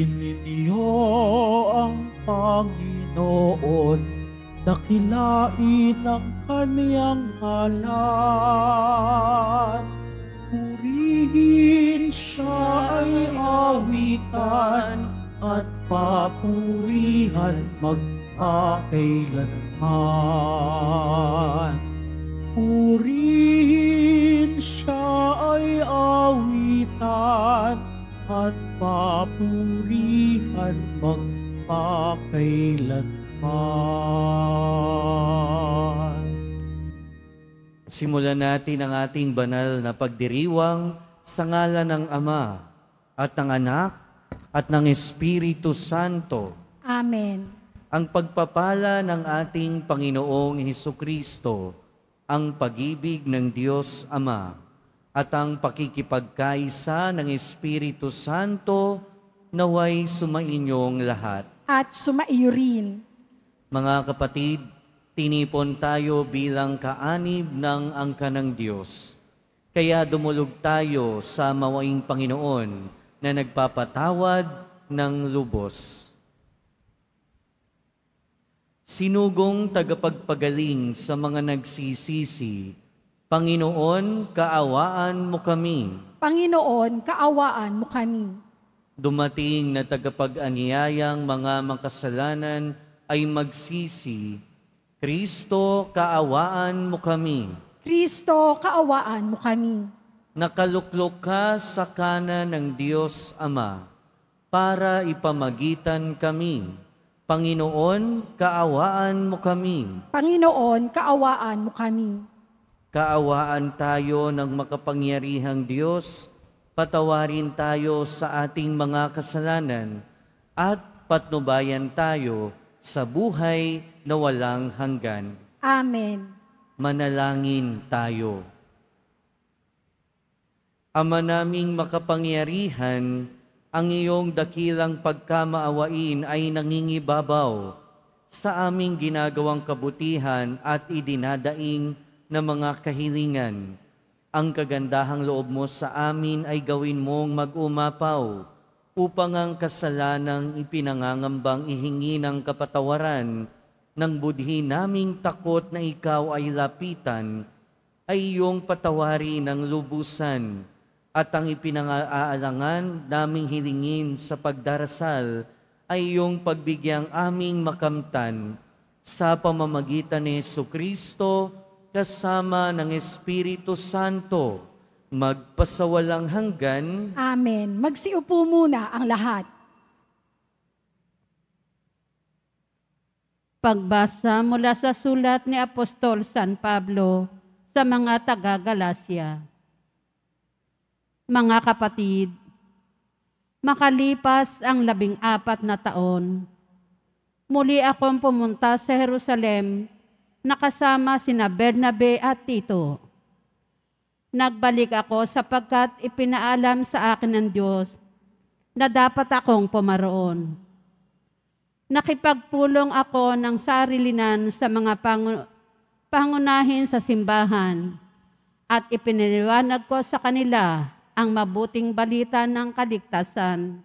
ninyo ang Panginoon, dakilain ang kaniyang ngalan. Purihin siya ay awitan at papurihan magpakailanman. Purihin siya ay awitan at papurihan magpakailanman. Simulan natin ang ating banal na pagdiriwang sa ngalan ng Ama at ng Anak at ng Espiritu Santo. Amen. Ang pagpapala ng ating Panginoong Hesukristo, ang pag-ibig ng Diyos Ama, at ang pakikipagkaisa ng Espiritu Santo naway sumainyong lahat. At sumaiyo rin. Mga kapatid, tinipon tayo bilang kaanib ng angka ng Diyos. Kaya dumulog tayo sa mawaing Panginoon na nagpapatawad ng lubos. Sinugong tagapagpagaling sa mga nagsisisi, Panginoon, kaawaan mo kami. Panginoon, kaawaan mo kami. Dumating na tagapag-anyayang mga makasalanan ay magsisi, Kristo, kaawaan mo kami. Kristo, kaawaan mo kami. Nakaluklok ka sa kanan ng Diyos Ama para ipamagitan kami. Panginoon, kaawaan mo kami. Panginoon, kaawaan mo kami. Kaawaan tayo ng makapangyarihang Diyos, patawarin tayo sa ating mga kasalanan, at patnubayan tayo sa buhay na walang hanggan. Amen. Manalangin tayo. Ama naming makapangyarihan, ang iyong dakilang pagkamaawain ay nangingibabaw sa aming ginagawang kabutihan at idinadaing na mga kahilingan. Ang kagandahang loob mo sa amin ay gawin mong mag-umapaw upang ang kasalanang ipinangangambang ihingi ng kapatawaran ng budhi naming takot na ikaw ay lapitan, ay iyong patawarin ng lubusan, at ang ipinangaalangan naming hilingin sa pagdarasal ay iyong pagbigyang aming makamtan sa pamamagitan ni Jesucristo kasama ng Espiritu Santo, magpasawalang hanggan. Amen. Magsiupo muna ang lahat. Pagbasa mula sa sulat ni Apostol San Pablo sa mga taga-Galasya. Mga kapatid, makalipas ang 14 na taon, muli akong pumunta sa Jerusalem nakasama sina Bernabe at Tito. Nagbalik ako sapagkat ipinaalam sa akin ng Diyos na dapat akong pumaroon. Nakipagpulong ako ng sarilinan sa mga pangunahin sa simbahan at ipinaliwanag ko sa kanila ang mabuting balita ng kaligtasan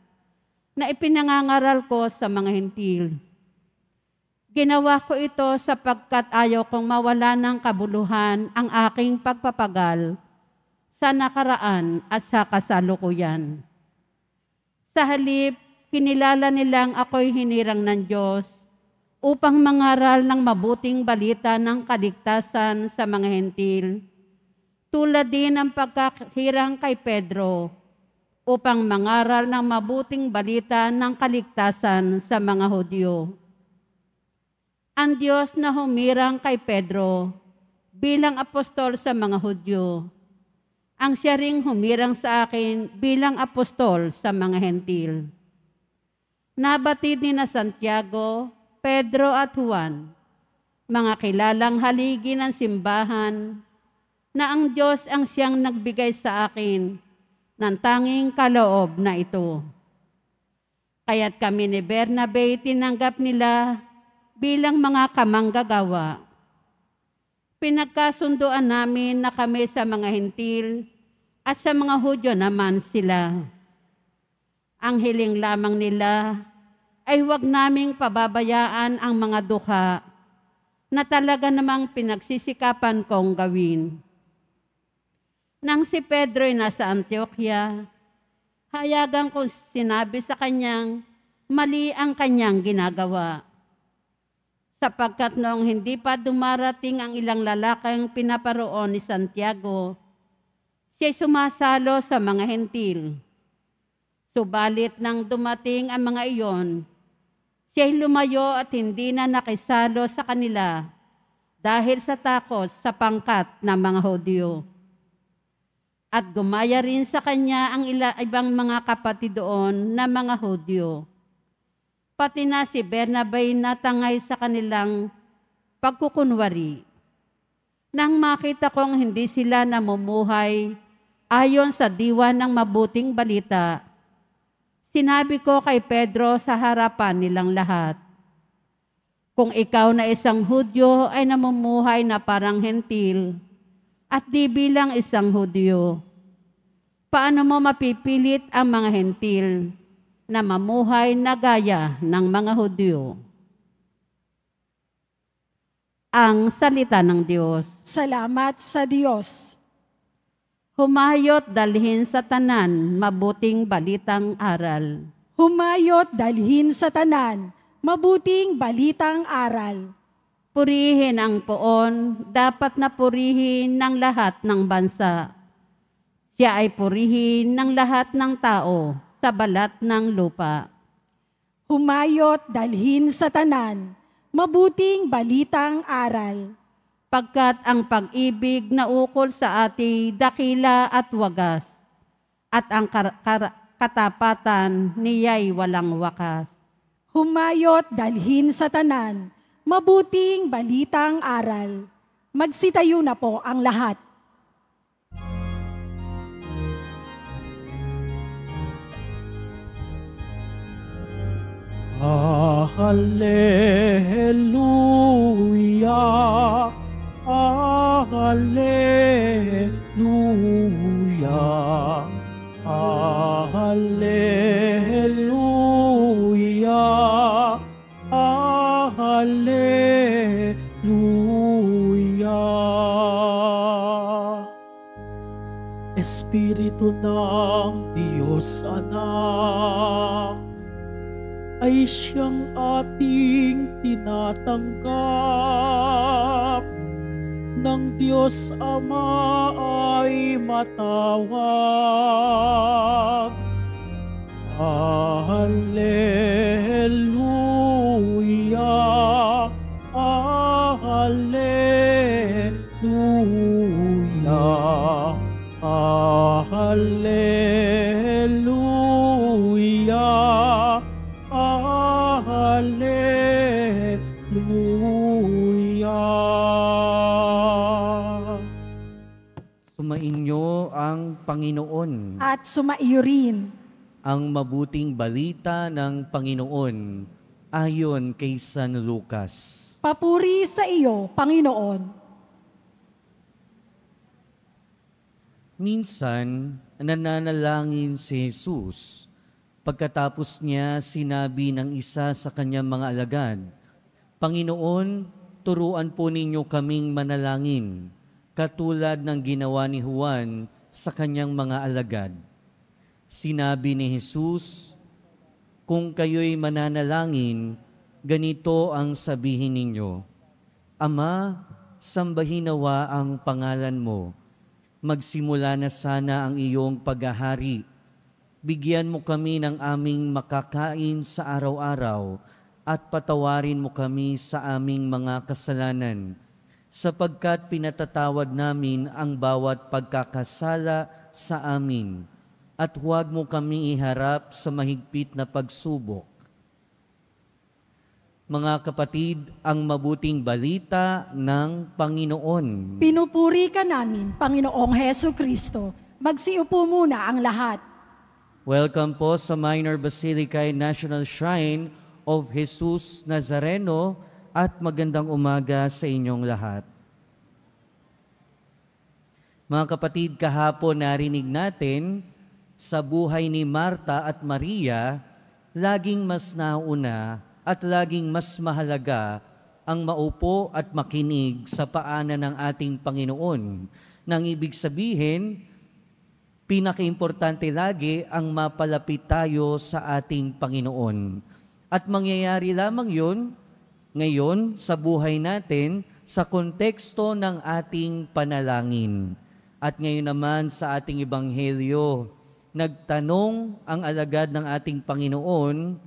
na ipinangangaral ko sa mga hentil. Ginawa ko ito sapagkat ayaw kong mawala ng kabuluhan ang aking pagpapagal sa nakaraan at sa kasalukuyan. Sa halip, kinilala nilang ako'y hinirang ng Diyos upang mangaral ng mabuting balita ng kaligtasan sa mga hentil, tulad din ng pagkahirang kay Pedro upang mangaral ng mabuting balita ng kaligtasan sa mga Hudyo. Ang Diyos na humirang kay Pedro bilang apostol sa mga Hudyo, ang siya ring humirang sa akin bilang apostol sa mga hentil. Nabatid ni na Santiago, Pedro at Juan, mga kilalang haligi ng simbahan, na ang Diyos ang siyang nagbigay sa akin ng tanging kaloob na ito. Kaya't kami ni Bernabe tinanggap nila bilang mga kamanggagawa. Pinagkasunduan namin na kami sa mga hentil at sa mga Hudyo naman sila. Ang hiling lamang nila ay huwag naming pababayaan ang mga dukha na talaga namang pinagsisikapan kong gawin. Nang si Pedro ay nasa Antioquia, hayagan kong sinabi sa kanyang mali ang kanyang ginagawa. Sapagkat noong hindi pa dumarating ang ilang lalaking pinaparoon ni Santiago, siya'y sumasalo sa mga hentil. Subalit nang dumating ang mga iyon, siya'y lumayo at hindi na nakisalo sa kanila dahil sa takot sa pangkat ng mga Hudyo. At gumaya rin sa kanya ang ibang mga kapatid doon na mga Hudyo. Pati na si Bernabé natangay sa kanilang pagkukunwari. Nang makita kong hindi sila namumuhay ayon sa diwa ng mabuting balita, sinabi ko kay Pedro sa harapan nilang lahat, kung ikaw na isang Hudyo ay namumuhay na parang hentil at di bilang isang Hudyo, paano mo mapipilit ang mga hentil na mamuhay na gaya ng mga Hudyo? Ang salita ng Diyos. Salamat sa Diyos. Humayot dalhin sa tanan, mabuting balitang aral. Humayot dalhin sa tanan, mabuting balitang aral. Purihin ang poon, dapat na purihin ng lahat ng bansa. Siya ay purihin ng lahat ng tao sa balat ng lupa. Humayot dalhin sa tanan, mabuting balitang aral. Pagkat ang pag-ibig na ukol sa ati dakila at wagas, at ang katapatan niya'y walang wakas. Humayot dalhin sa tanan, mabuting balitang aral. Magsitayo na po ang lahat. Hallelujah, Hallelujah, Hallelujah, Hallelujah. Espiritu ng Diyos Anak, ay siyang ating tinatanggap. Ng Diyos Ama ay matawag. Hallelujah, Hallelujah, Hallelujah, Hallelujah. Sumainyo ang Panginoon. At sumaiyo rin. Ang mabuting balita ng Panginoon ayon kay San Lucas. Papuri sa iyo, Panginoon. Minsan, nananalangin si Jesus. Pagkatapos niya, sinabi ng isa sa kanyang mga alagad, Panginoon, turuan po ninyo kaming manalangin, katulad ng ginawa ni Juan sa kanyang mga alagad. Sinabi ni Jesus, kung kayo'y mananalangin, ganito ang sabihin ninyo, Ama, sambahin nawa ang pangalan mo. Magsimula na sana ang iyong paghahari. Bigyan mo kami ng aming makakain sa araw-araw at patawarin mo kami sa aming mga kasalanan, sapagkat pinatatawad namin ang bawat pagkakasala sa amin. At huwag mo kami iharap sa mahigpit na pagsubok. Mga kapatid, ang mabuting balita ng Panginoon. Pinupuri ka namin, Panginoong Heso Kristo. Magsiupo muna ang lahat. Welcome po sa Minor Basilica National Shrine of Jesus Nazareno at magandang umaga sa inyong lahat. Mga kapatid, kahapon narinig natin sa buhay ni Marta at Maria, laging mas nauna at laging mas mahalaga ang maupo at makinig sa paanan ng ating Panginoon. Nang ibig sabihin, pinakaimportante lagi ang mapalapit tayo sa ating Panginoon. At mangyayari lamang yun ngayon sa buhay natin sa konteksto ng ating panalangin. At ngayon naman sa ating ebanghelyo, nagtanong ang alagad ng ating Panginoon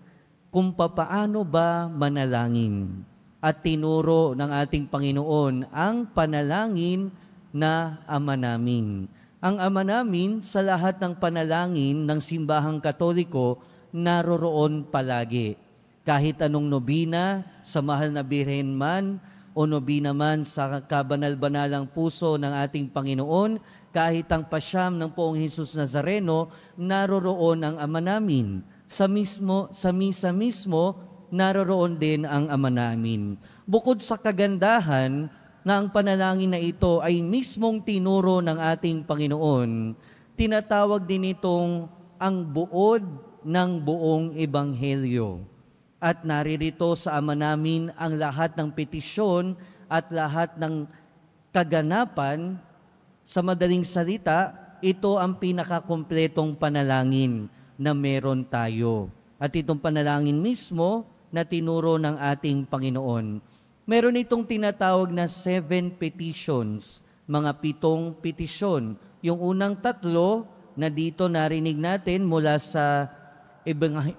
kung papaano ba manalangin. At tinuro ng ating Panginoon ang panalangin na Ama namin. Ang Ama namin sa lahat ng panalangin ng simbahang Katoliko naroroon palagi. Kahit anong nobina sa mahal na Birhen man o nobina man sa kabanal-banalang puso ng ating Panginoon, kahit ang pasyam ng Poong Jesus Nazareno, naroroon ang Ama namin. Sa misa mismo, naroroon din ang Ama namin. Bukod sa kagandahan na ang panalangin na ito ay mismong tinuro ng ating Panginoon, tinatawag din itong ang buod ng buong ebanghelyo. At naririto sa Ama namin ang lahat ng petisyon at lahat ng kaganapan. Sa madaling salita, ito ang pinakakumpletong panalangin na meron tayo. At itong panalangin mismo na tinuro ng ating Panginoon. Meron itong tinatawag na 7 petitions, mga 7 petisyon. Yung unang 3 na dito narinig natin mula sa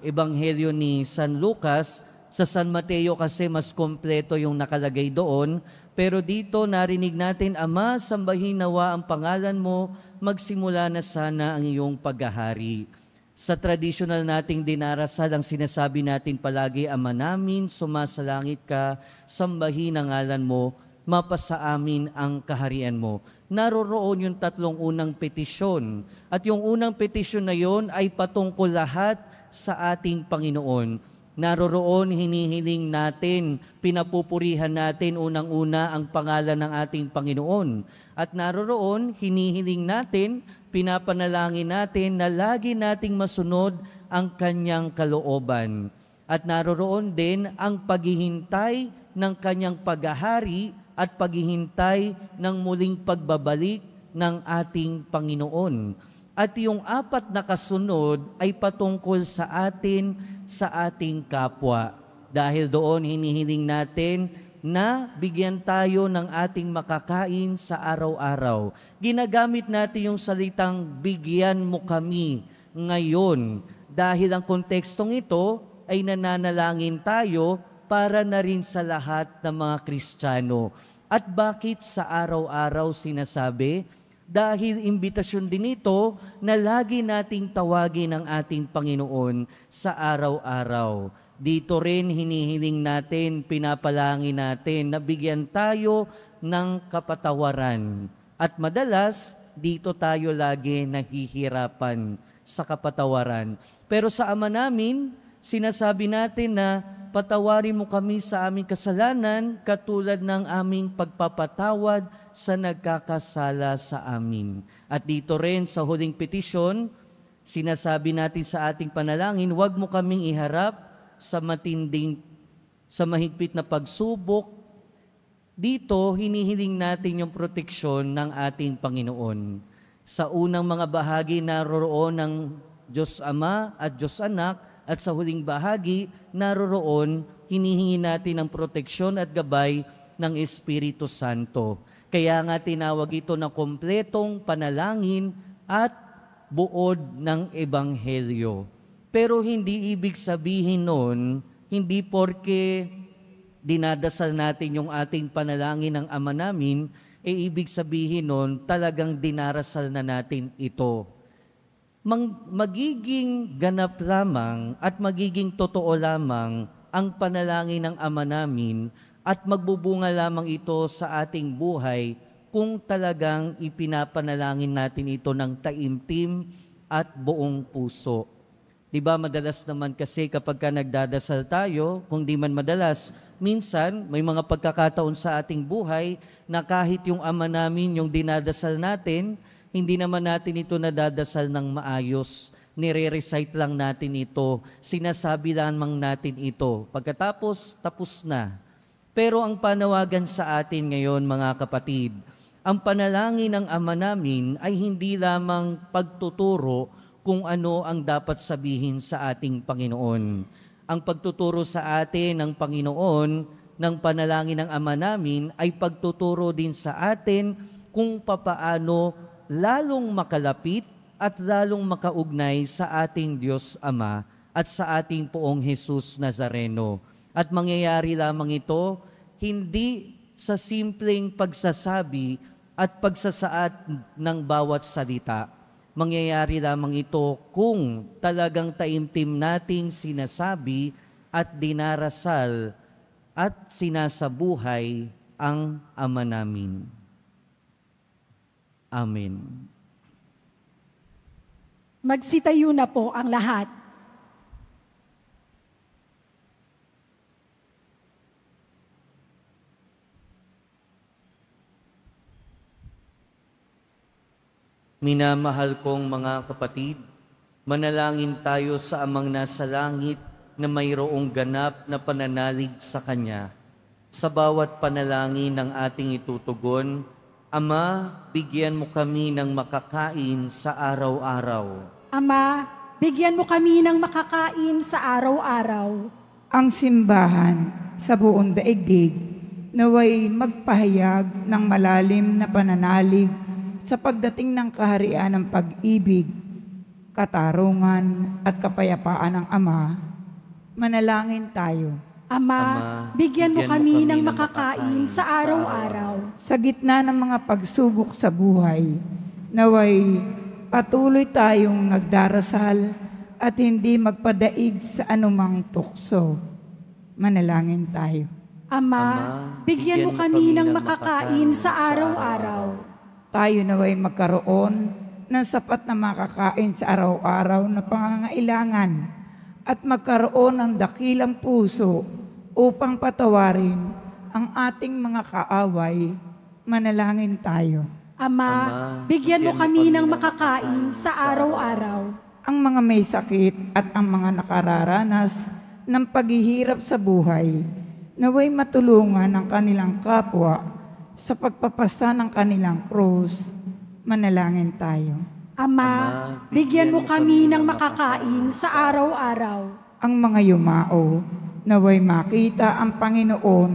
Ebanghelyo ni San Lucas, sa San Mateo kasi mas kompleto yung nakalagay doon, pero dito narinig natin, Ama, sambahin nawa ang pangalan mo, magsimula na sana ang iyong paghahari. Sa traditional nating dinarasal, ang sinasabi natin palagi, Ama namin, sumasalangit ka, sambahin ang ngalan mo, mapasa amin ang kaharian mo. Naroroon yung 3 unang petisyon. At yung unang petisyon na yon ay patungkol lahat sa ating Panginoon. Naroroon, hinihiling natin, pinapupurihan natin unang-una ang pangalan ng ating Panginoon. At naroroon, hinihiling natin, pinapanalangin natin na lagi nating masunod ang kanyang kalooban. At naroroon din ang paghihintay ng kanyang paghahari at paghihintay ng muling pagbabalik ng ating Panginoon. At yung 4 na kasunod ay patungkol sa atin, sa ating kapwa. Dahil doon hinihiling natin na bigyan tayo ng ating makakain sa araw-araw. Ginagamit natin yung salitang bigyan mo kami ngayon. Dahil ang kontekstong ito ay nananalangin tayo para na rin sa lahat ng mga Kristiyano. At bakit sa araw-araw sinasabi? Dahil imbitasyon din ito na lagi nating tawagin ang ating Panginoon sa araw-araw. Dito rin hinihiling natin, pinapalangin natin na bigyan tayo ng kapatawaran. At madalas, dito tayo lagi nahihirapan sa kapatawaran. Pero sa Ama namin, sinasabi natin na patawarin mo kami sa aming kasalanan katulad ng aming pagpapatawad sa nagkakasala sa amin. At dito rin sa huling petisyon, sinasabi natin sa ating panalangin, huwag mo kaming iharap sa mahigpit na pagsubok. Dito, hinihiling natin yung proteksyon ng ating Panginoon. Sa unang mga bahagi, naroroon ng Diyos Ama at Diyos Anak, at sa huling bahagi, naroroon, hinihingi natin ang proteksyon at gabay ng Espiritu Santo. Kaya nga tinawag ito na kompletong panalangin at buod ng Ebanghelyo. Pero hindi ibig sabihin nun, hindi porke dinadasal natin yung ating panalangin ng Ama namin, ibig sabihin nun, talagang dinarasal na natin ito. Magiging ganap lamang at magiging totoo lamang ang panalangin ng Ama namin at magbubunga lamang ito sa ating buhay kung talagang ipinapanalangin natin ito ng taimtim at buong puso. Diba madalas naman kasi kapag ka nagdadasal tayo, kung di man madalas, minsan may mga pagkakataon sa ating buhay na kahit yung Ama namin yung dinadasal natin, Hindi naman natin ito nadadasal ng maayos. Nire-recite lang natin ito. Sinasabi lamang natin ito. Pagkatapos, tapos na. Pero ang panawagan sa atin ngayon, mga kapatid, ang panalangin ng Ama namin ay hindi lamang pagtuturo kung ano ang dapat sabihin sa ating Panginoon. Ang pagtuturo sa atin ng Panginoon ng panalangin ng Ama namin ay pagtuturo din sa atin kung papaano lalong makalapit at lalong makaugnay sa ating Diyos Ama at sa ating Poong Jesus Nazareno. At mangyayari lamang ito hindi sa simpleng pagsasabi at pagsasaad ng bawat salita. Mangyayari lamang ito kung talagang taimtim nating sinasabi at dinarasal at sinasabuhay ang Ama namin. Amen. Magsitayo na po ang lahat. Minamahal kong mga kapatid, manalangin tayo sa Amang nasa langit na mayroong ganap na pananalig sa Kanya. Sa bawat panalangin ng ating itutugon, Ama, bigyan mo kami ng makakain sa araw-araw. Ama, bigyan mo kami ng makakain sa araw-araw. Ang simbahan sa buong daigdig naway magpahayag ng malalim na pananalig sa pagdating ng kaharian ng pag-ibig, katarungan at kapayapaan ng Ama. Manalangin tayo. Ama, bigyan mo kami ng makakain sa araw-araw. Sa gitna ng mga pagsubok sa buhay, naway patuloy tayong nagdarasal at hindi magpadaig sa anumang tukso. Manalangin tayo. Ama, bigyan mo kami ng makakain sa araw-araw. Tayo naway magkaroon ng sapat na makakain sa araw-araw na pangangailangan at magkaroon ng dakilang puso upang patawarin ang ating mga kaaway. Manalangin tayo. Ama, bigyan mo kami ng makakain sa araw-araw. Ang mga may sakit at ang mga nakararanas ng paghihirap sa buhay, naway matulungan ang kanilang kapwa sa pagpapasa ng kanilang krus. Manalangin tayo. Ama, bigyan mo kami ng makakain sa araw-araw. Ang mga yumao, naway makita ang Panginoon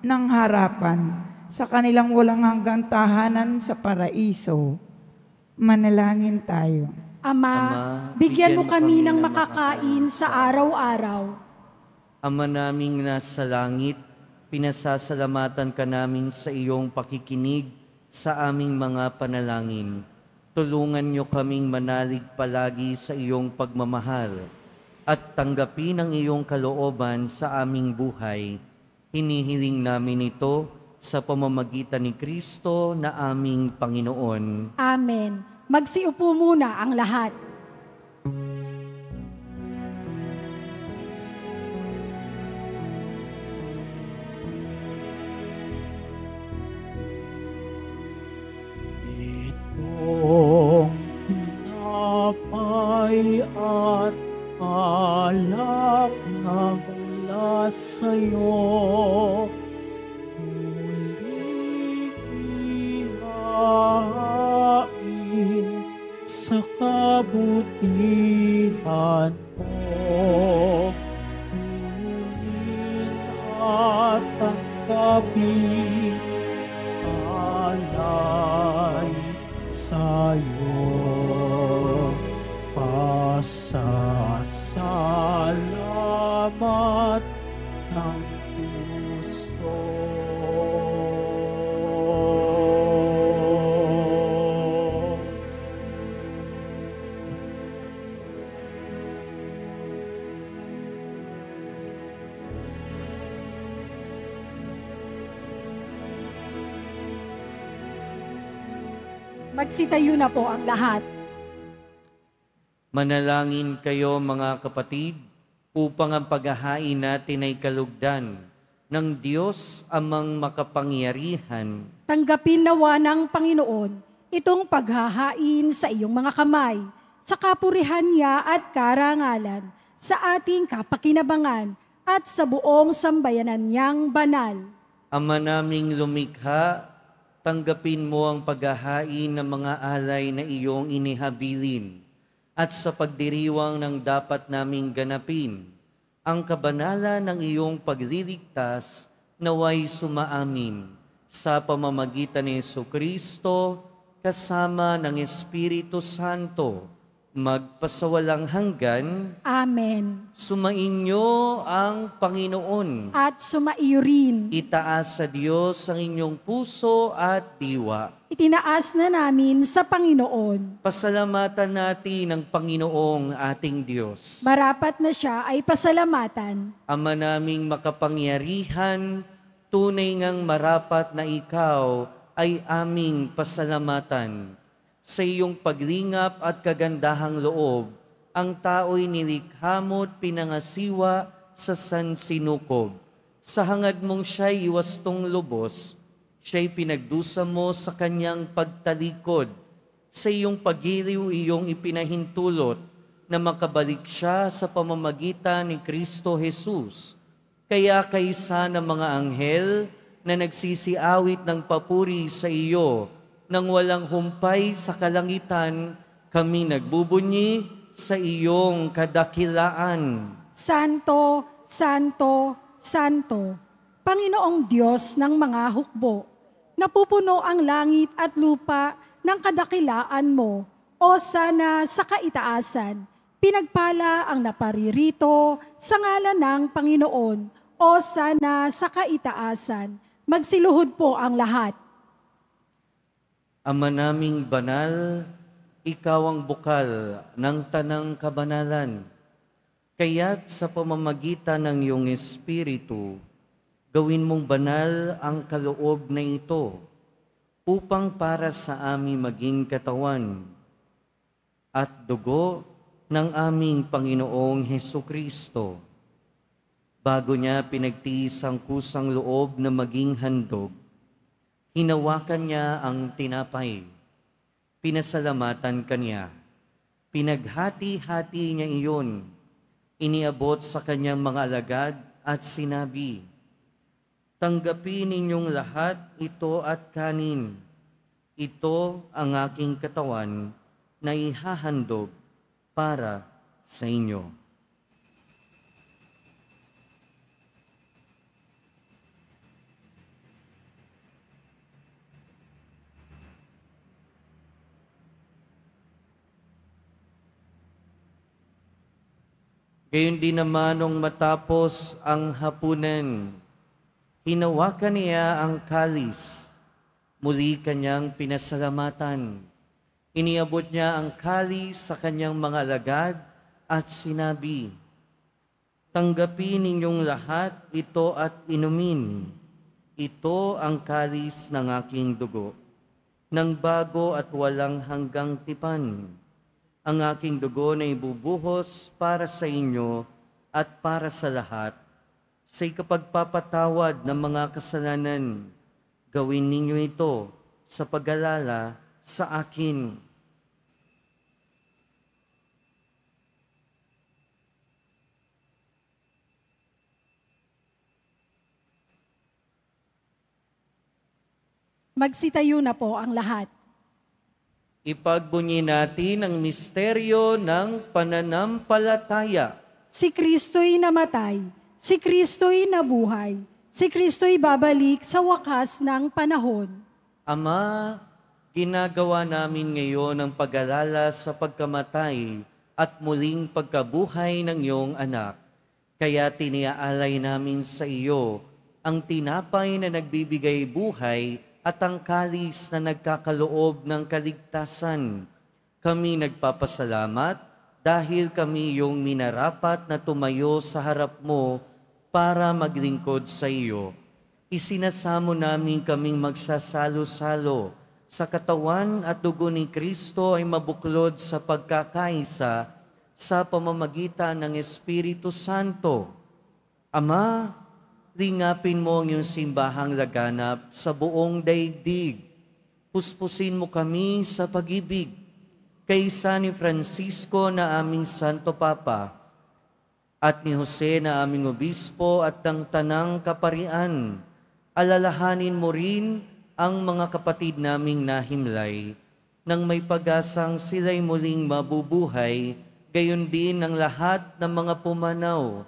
ng harapan sa kanilang walang hanggang tahanan sa paraiso. Manalangin tayo. Ama, bigyan mo kami ng makakain sa araw-araw. Ama naming nasa langit, pinasasalamatan ka namin sa iyong pakikinig sa aming mga panalangin. Tulungan niyo kaming manalig palagi sa iyong pagmamahal at tanggapin ang iyong kalooban sa aming buhay. Hinihiling namin ito sa pamamagitan ni Kristo na aming Panginoon. Amen. Magsiupo muna ang lahat. Itong tinapay at alak na mula sa'yo, muling ihain sa kabutihan mo. Kunin at tanggapin alay sa'yo. Pasasalamat ng puso. Magsitayo na po ang lahat. Manalangin kayo mga kapatid upang ang paghahain natin ay kalugdan ng Diyos amang makapangyarihan, Tanggapin nawa ng Panginoon itong paghahain sa iyong mga kamay, sa kapurihan niya at karangalan, sa ating kapakinabangan at sa buong sambayanan niyang banal. Ama naming lumikha, tanggapin mo ang paghahain ng mga alay na iyong inihabilin at sa pagdiriwang ng dapat naming ganapin, ang kabanalan ng iyong pagliligtas naway sumaamin sa pamamagitan ni Jesucristo kasama ng Espiritu Santo, magpasawalang hanggan. Amen. Sumainyo ang Panginoon. At sumaiyo rin. Itaas sa Diyos ang inyong puso at diwa. Itinaas na namin sa Panginoon. Pasalamatan natin ang Panginoong ating Diyos. Marapat na siya ay pasalamatan. Ama naming makapangyarihan, tunay ngang marapat na ikaw ay aming pasalamatan. Sa iyong paglingap at kagandahang loob, ang tao'y nilikha mo't pinangasiwa sa sansinukob. Sa hangad mong siya'y iwastong lubos, siya'y pinagdusa mo sa kanyang pagtalikod. Sa iyong pagiliw iyong ipinahintulot na makabalik siya sa pamamagitan ni Kristo Jesus. Kaya kaysa ng mga anghel na nagsisiawit ng papuri sa iyo, nang walang humpay sa kalangitan, kami nagbubunyi sa iyong kadakilaan. Santo, Santo, Santo, Panginoong Diyos ng mga hukbo, napupuno ang langit at lupa ng kadakilaan mo, o sana sa kaitaasan, pinagpala ang naparirito sa ngalan ng Panginoon, o sana sa kaitaasan, magsiluhod po ang lahat. Ama naming banal, ikaw ang bukal ng tanang kabanalan. Kaya't sa pamamagitan ng iyong Espiritu, gawin mong banal ang kaloob na ito upang para sa amin maging katawan at dugo ng aming Panginoong Hesukristo. Bago niya pinagtiis ang kusang loob na maging handog, hinawakan niya ang tinapay, pinasalamatan kanya, pinaghati-hati niya iyon, iniabot sa kanyang mga alagad at sinabi, tanggapin ninyong lahat ito at kanin. Ito ang aking katawan na ihahandog para sa inyo. Gayon din naman nung matapos ang hapunan, hinawakan niya ang kalis, muli kanyang pinasalamatan. Iniabot niya ang kalis sa kanyang mga alagad at sinabi, tanggapin ninyong lahat ito at inumin. Ito ang kalis ng aking dugo, ng bago at walang hanggang tipan. Ang aking dugo na ibubuhos para sa inyo at para sa lahat, sa ikapagpapatawad ng mga kasalanan. Gawin ninyo ito sa pag-alala sa akin. Magsitayo na po ang lahat. Ipagbunyi natin ang misteryo ng pananampalataya. Si Kristo'y namatay, si Kristo'y nabuhay, si Kristo'y babalik sa wakas ng panahon. Ama, ginagawa namin ngayon ang pag-alala sa pagkamatay at muling pagkabuhay ng iyong anak. Kaya tiniaalay namin sa iyo ang tinapay na nagbibigay buhay at ang kalis na nagkakaloob ng kaligtasan. Kami nagpapasalamat dahil kami yung minarapat na tumayo sa harap mo para maglingkod sa iyo. Isinasamo namin kaming magsasalo-salo sa katawan at dugo ni Kristo ay mabuklod sa pagkakaisa sa pamamagitan ng Espiritu Santo. Ama, Lingapin mo ang iyong simbahang laganap sa buong daigdig. Puspusin mo kami sa pag-ibig. Kaysa ni Francisco na aming Santo Papa, at ni Jose na aming Obispo at ng Tanang Kaparian, alalahanin mo rin ang mga kapatid naming nahimlay, nang may pag-asang sila'y muling mabubuhay, gayon din ang lahat ng mga pumanaw.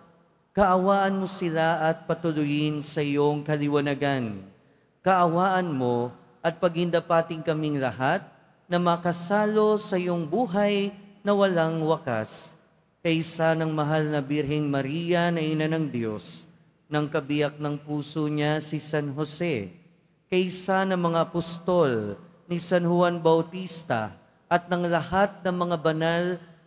Kaawaan mo sila at patuloyin sa iyong kaliwanagan. Kaawaan mo at pagindapating kaming lahat na makasalo sa iyong buhay na walang wakas. Kaysa ng mahal na Birheng Maria na Ina ng Diyos, ng kabiyak ng puso niya si San Jose, kaysa ng mga apostol ni San Juan Bautista at ng lahat ng mga banal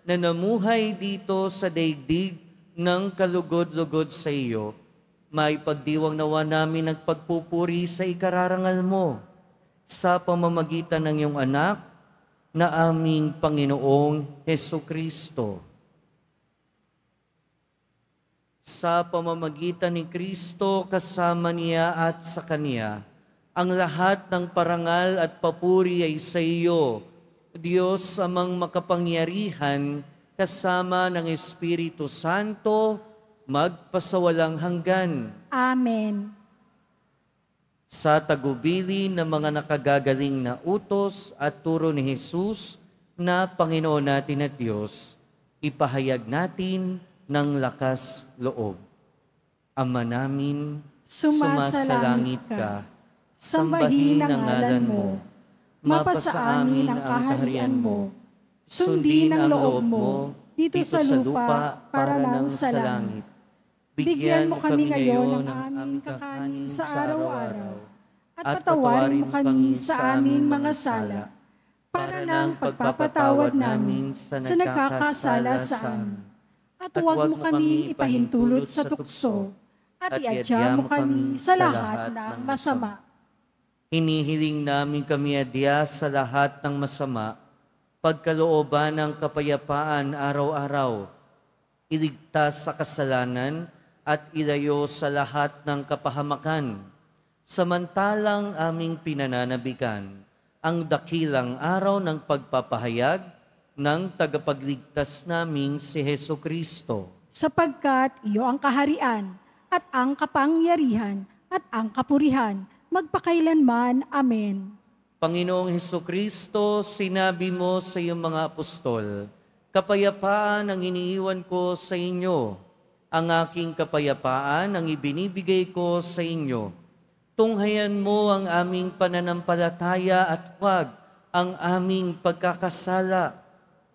na namuhay dito sa daigdig ng kalugod-lugod sa iyo, may pagdiwang nawa namin ang pagpupuri sa ikararangal mo sa pamamagitan ng iyong anak na aming Panginoong Hesukristo. Sa pamamagitan ni Kristo, kasama niya at sa Kanya, ang lahat ng parangal at papuri ay sa iyo, Diyos amang makapangyarihan, kasama ng Espiritu Santo, magpasawalang hanggan. Amen. Sa tagubili ng mga nakagagaling na utos at turo ni Jesus na Panginoon natin at Diyos, ipahayag natin ng lakas loob. Ama namin, sumasalangit ka, sambahin ang ngalan mo, mapasa amin ang kaharian mo, sundin ang loob mo dito sa lupa para lang sa langit. Bigyan mo kami ngayon ng aming kakanin sa araw-araw at patawarin mo kami sa aming mga sala para ng pagpapatawad namin sa nagkakasala sa amin. At huwag mo kami ipahintulot sa tukso at iadya mo kami sa lahat ng masama. Hinihiling namin kami adya sa lahat ng masama, pagkalooban ng kapayapaan araw-araw, iligtas sa kasalanan at ilayo sa lahat ng kapahamakan, samantalang aming pinananabikan ang dakilang araw ng pagpapahayag ng tagapagligtas naming si Hesukristo. Sapagkat iyo ang kaharian at ang kapangyarihan at ang kapurihan magpakailanman. Amen. Panginoong Hesukristo, sinabi mo sa iyong mga apostol, kapayapaan ang iniiwan ko sa inyo, ang aking kapayapaan ang ibinibigay ko sa inyo. Tunghayan mo ang aming pananampalataya at huwag ang aming pagkakasala.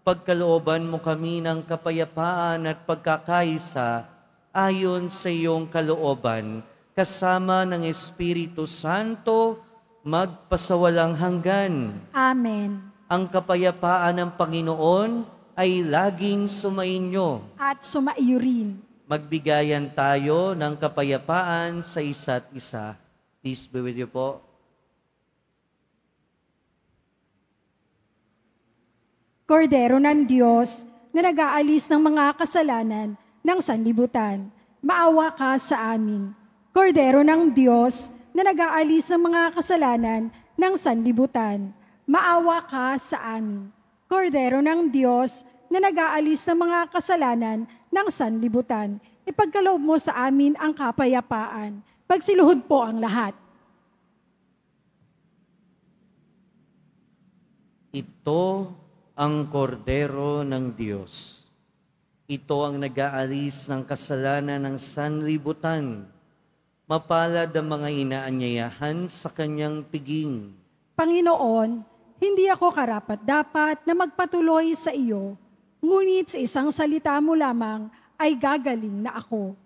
Pagkalooban mo kami ng kapayapaan at pagkakaisa ayon sa iyong kalooban, kasama ng Espiritu Santo, magpasawalang hanggan. Amen. Ang kapayapaan ng Panginoon ay laging sumainyo. At sumaiyo rin. Magbigayan tayo ng kapayapaan sa isa't isa. Peace be with you po. Kordero ng Diyos na nag-aalis ng mga kasalanan ng sanlibutan, maawa ka sa amin. Kordero ng Diyos na nag-aalis ng mga kasalanan ng sanlibutan, maawa ka sa amin. Kordero ng Diyos na nag-aalis ng mga kasalanan ng sanlibutan, ipagkaloob mo sa amin ang kapayapaan. Pagsiluhod po ang lahat. Ito ang kordero ng Diyos. Ito ang nag-aalis ng kasalanan ng sanlibutan. Mapalad ang mga inaanyayahan sa kanyang piging. Panginoon, hindi ako karapat-dapat na magpatuloy sa iyo, ngunit sa isang salita mo lamang ay gagaling na ako.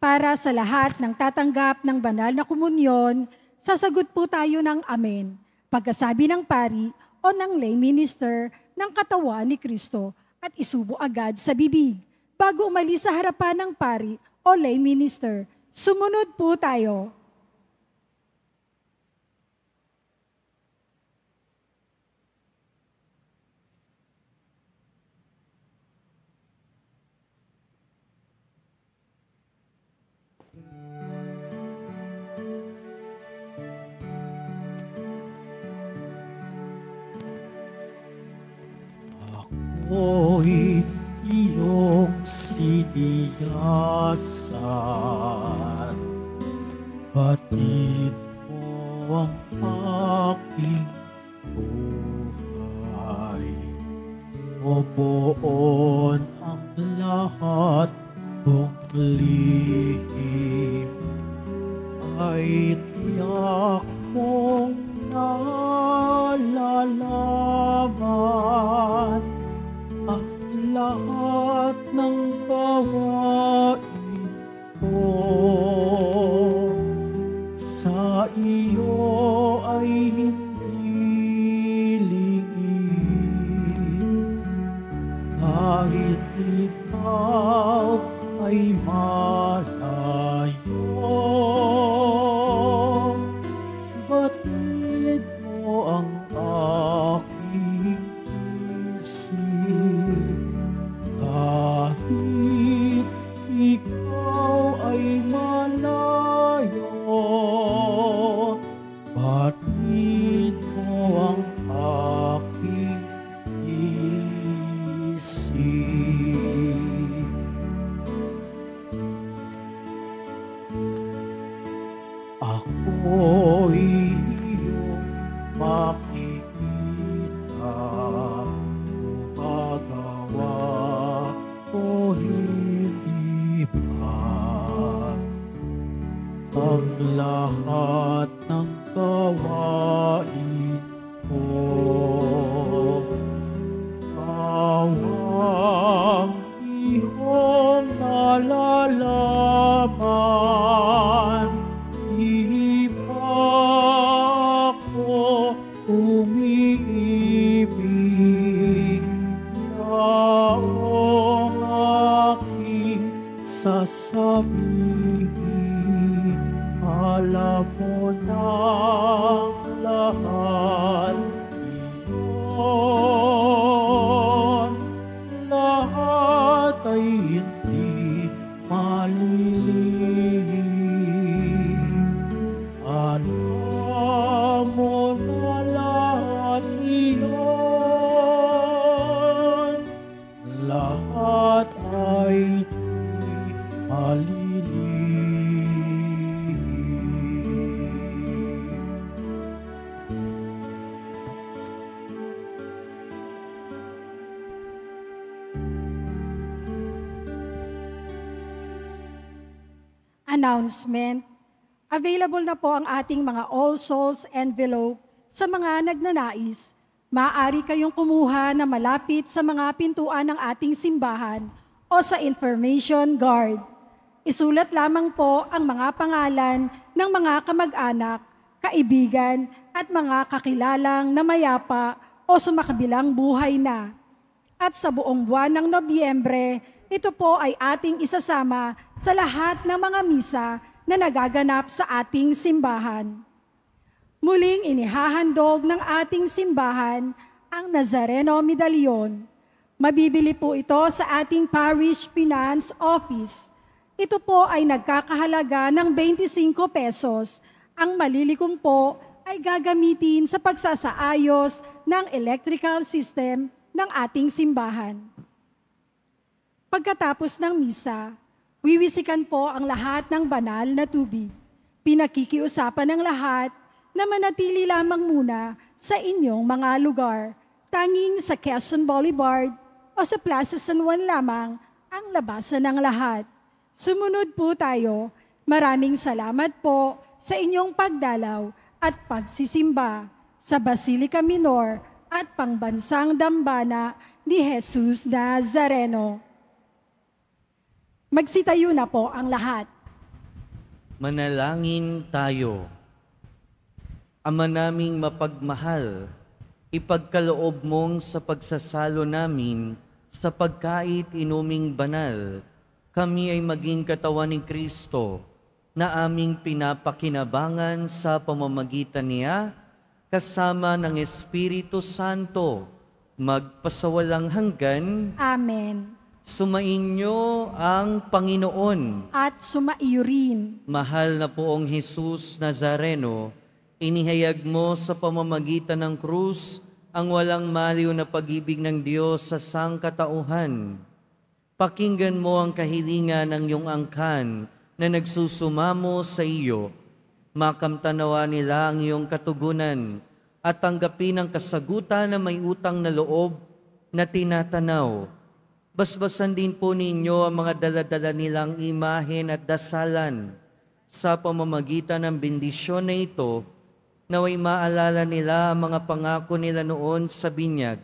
Para sa lahat ng tatanggap ng banal na komunyon, sasagot po tayo ng Amen. Pagkasabi ng pari o ng lay minister ng katawan ni Kristo at isubo agad sa bibig. bago umalis sa harapan ng pari o lay minister. Sumunod po tayo. Ako'y iyong siniyasan, batid mo ang aking buhay. Opoon ang lahat kong lihim, ay tiyak mong nalalaman ang lahat ng gawain ko. Sa iyo ay hindi lingid, kahit ikaw ay malayo. Batid mo ang aking isip, kahit ikaw ay malayo. Batid mo ang aking isip. Ako'y iyong makikita, gumagawa o hindi pa ang lahat ng gawain ko. Awang iyong nalalaman, di pa ako umiibig. Yaong aking sasabihin, alam mo ng lahat iyon. Lahat ay hindi malilihim. Alam mo na lahat iyon. Lahat ay di malilihim. Announcement. Available na po ang ating mga All Souls envelope sa mga nagnanais. Maaari kayong kumuha na malapit sa mga pintuan ng ating simbahan o sa information guard. Isulat lamang po ang mga pangalan ng mga kamag-anak, kaibigan at mga kakilalang na mayapa o sumakabilang buhay na. At sa buong buwan ng Nobyembre, ito po ay ating isasama sa lahat ng mga misa na nagaganap sa ating simbahan. Muling inihahandog ng ating simbahan ang Nazareno Medallion. Mabibili po ito sa ating Parish Finance Office. Ito po ay nagkakahalaga ng 25 pesos. Ang malilikong po ay gagamitin sa pagsasaayos ng electrical system ng ating simbahan. Pagkatapos ng misa, wiwisikan po ang lahat ng banal na tubig. Pinakikiusapan ng lahat na manatili lamang muna sa inyong mga lugar. Tanging sa Quezon Boulevard o sa Plaza San Juan lamang ang labasan ng lahat. Sumunod po tayo. Maraming salamat po sa inyong pagdalaw at pagsisimba sa Basilica Minor at Pangbansang Dambana ni Jesus Nazareno. Magsitayo na po ang lahat. Manalangin tayo. Ama naming mapagmahal, ipagkaloob mong sa pagsasalo namin sa pagkait inuming banal, kami ay maging katawan ni Kristo na aming pinapakinabangan sa pamamagitan niya kasama ng Espiritu Santo, magpasawalang hanggan. Amen. Sumainyo ang Panginoon. At sumaiyo rin. Mahal na poong Jesus Nazareno, inihayag mo sa pamamagitan ng krus ang walang maliw na pag-ibig ng Diyos sa sangkatauhan. Pakinggan mo ang kahilingan ng iyong angkan na nagsusumamo sa iyo. Makamtanawa nila ang iyong katugunan at tanggapin ang kasagutan na may utang na loob na tinatanaw. Basbasan din po ninyo ang mga daladala nilang imahen at dasalan sa pamamagitan ng bendisyon na ito, naway maalala nila ang mga pangako nila noon sa binyag,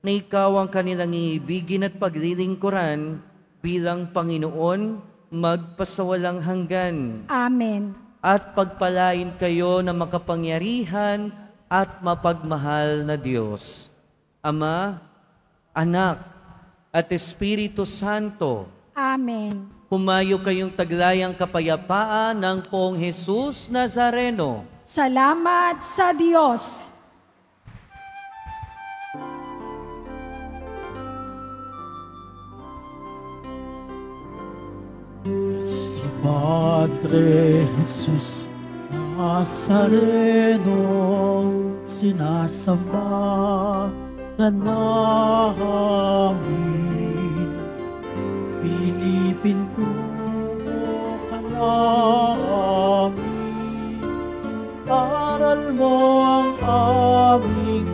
na ikaw ang kanilang iibigin at paglilingkuran bilang Panginoon magpasawalang hanggan. Amen. At pagpalain kayo ng makapangyarihan at mapagmahal na Diyos, Ama, Anak, at Espiritu Santo. Amen. Humayo kayong taglayang kapayapaan ng Poong Jesus Nazareno. Salamat sa Diyos. Nuestro Padre Jesus Nazareno, sinasamba ka namin. Pinipintumo ka namin. Aral mo ang aming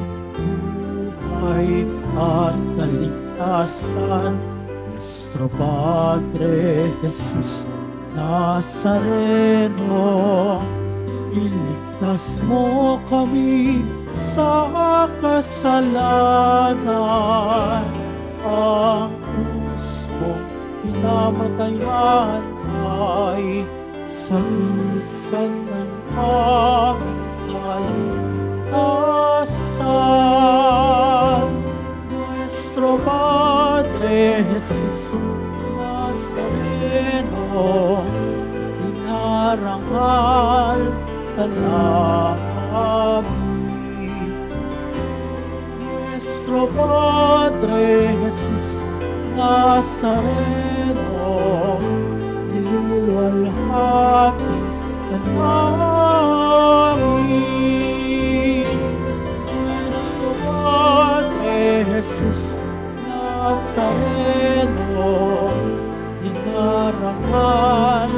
buhay at kaligtasan. Nuestro Padre Jesus Nazareno, iligtas mo kami sa kasalanan. Ang krus mo pinamatayan ay sabisan ng aming kaligtasan. Nuestro Padre Jesus Nazareno, inarangal ka namin. Nuestro Padre Jesus Nazareno, niluluwalhati ka namin. Nuestro Padre Jesus Nazareno, inarangal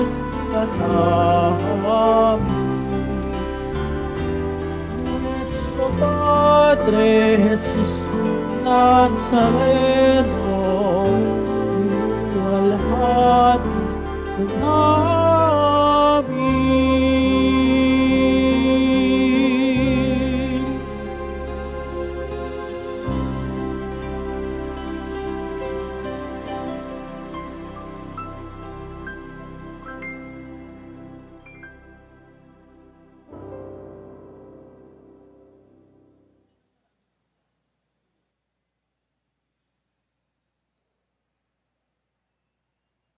ka namin. Nuestro Padre Jesus Nazareno, niluwalhati ka namin.